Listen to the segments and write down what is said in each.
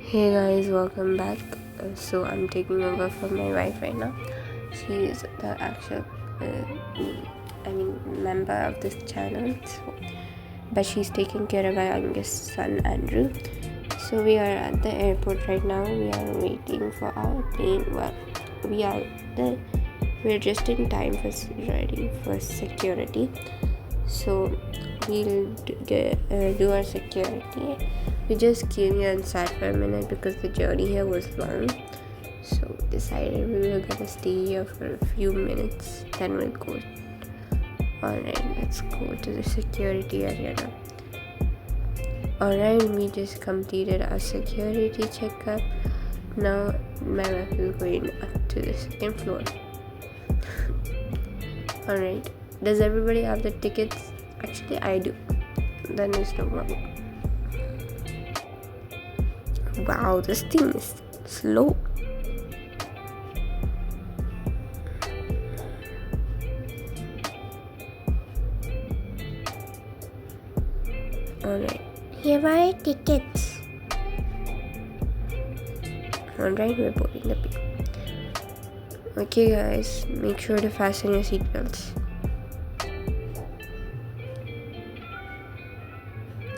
Hey guys, welcome back. So I'm taking over from my wife right now. She is the actual, member of this channel. But she's taking care of our youngest son Andrew. So we are at the airport right now. We are waiting for our plane. Well, we are the we're just in time for ready for security. So we'll do our security. We just came here and sat for a minute because the journey here was long. So decided we were gonna stay here for a few minutes, then we'll go. Alright, let's go to the security area now. Alright, we just completed our security checkup. Now my wife is going up to the second floor. Alright, does everybody have the tickets? Actually, I do. Then there's no problem. Wow, this thing is slow. Alright, here are your tickets. Alright, we're boarding the plane. Okay guys, make sure to fasten your seatbelts.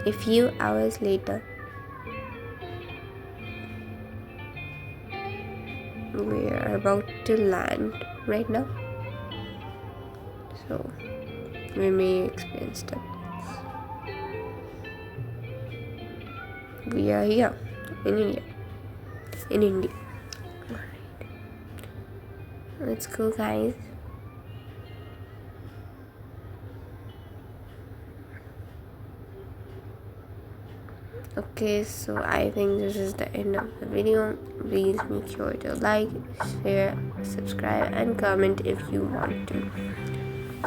A few hours later, we are about to land right now. So, we may experience that. We are here in India. Alright. Let's go, guys. Okay, so I think this is the end of the video. Please make sure to like, share, subscribe, and comment if you want to.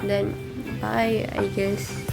Then, bye, I guess.